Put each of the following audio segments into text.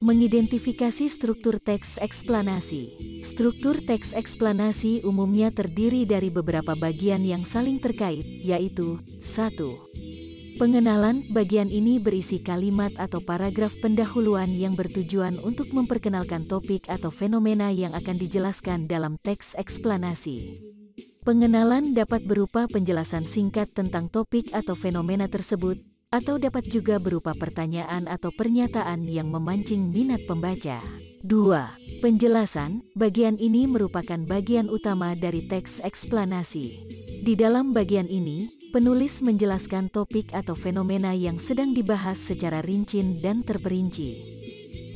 Mengidentifikasi struktur teks eksplanasi. Struktur teks eksplanasi umumnya terdiri dari beberapa bagian yang saling terkait, yaitu 1. Pengenalan. Bagian ini berisi kalimat atau paragraf pendahuluan yang bertujuan untuk memperkenalkan topik atau fenomena yang akan dijelaskan dalam teks eksplanasi. Pengenalan dapat berupa penjelasan singkat tentang topik atau fenomena tersebut, atau dapat juga berupa pertanyaan atau pernyataan yang memancing minat pembaca. 2. Penjelasan. Bagian ini merupakan bagian utama dari teks eksplanasi. Di dalam bagian ini, penulis menjelaskan topik atau fenomena yang sedang dibahas secara rinci dan terperinci.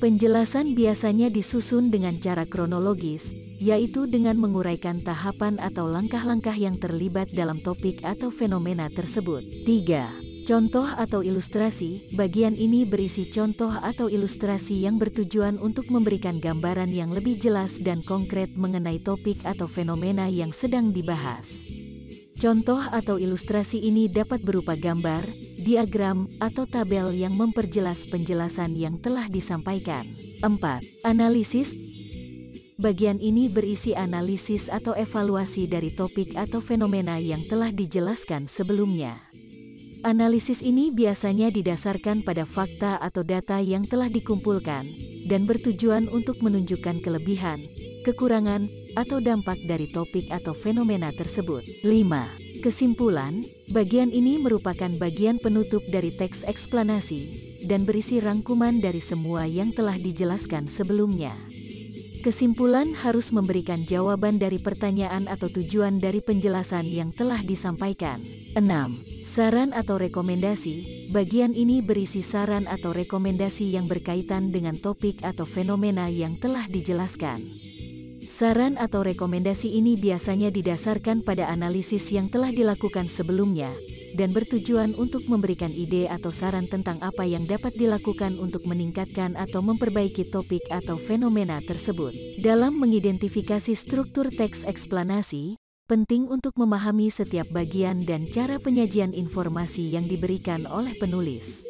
Penjelasan biasanya disusun dengan cara kronologis, yaitu dengan menguraikan tahapan atau langkah-langkah yang terlibat dalam topik atau fenomena tersebut. 3. Contoh atau ilustrasi. Bagian ini berisi contoh atau ilustrasi yang bertujuan untuk memberikan gambaran yang lebih jelas dan konkret mengenai topik atau fenomena yang sedang dibahas. Contoh atau ilustrasi ini dapat berupa gambar, diagram, atau tabel yang memperjelas penjelasan yang telah disampaikan. 4. Analisis. Bagian ini berisi analisis atau evaluasi dari topik atau fenomena yang telah dijelaskan sebelumnya. Analisis ini biasanya didasarkan pada fakta atau data yang telah dikumpulkan dan bertujuan untuk menunjukkan kelebihan, kekurangan, atau dampak dari topik atau fenomena tersebut. 5. Kesimpulan. Bagian ini merupakan bagian penutup dari teks eksplanasi dan berisi rangkuman dari semua yang telah dijelaskan sebelumnya. Kesimpulan harus memberikan jawaban dari pertanyaan atau tujuan dari penjelasan yang telah disampaikan. 6. Saran atau rekomendasi. Bagian ini berisi saran atau rekomendasi yang berkaitan dengan topik atau fenomena yang telah dijelaskan. Saran atau rekomendasi ini biasanya didasarkan pada analisis yang telah dilakukan sebelumnya dan bertujuan untuk memberikan ide atau saran tentang apa yang dapat dilakukan untuk meningkatkan atau memperbaiki topik atau fenomena tersebut. Dalam mengidentifikasi struktur teks eksplanasi, penting untuk memahami setiap bagian dan cara penyajian informasi yang diberikan oleh penulis.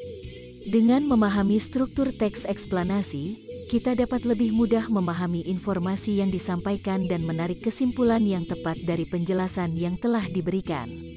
Dengan memahami struktur teks eksplanasi, kita dapat lebih mudah memahami informasi yang disampaikan dan menarik kesimpulan yang tepat dari penjelasan yang telah diberikan.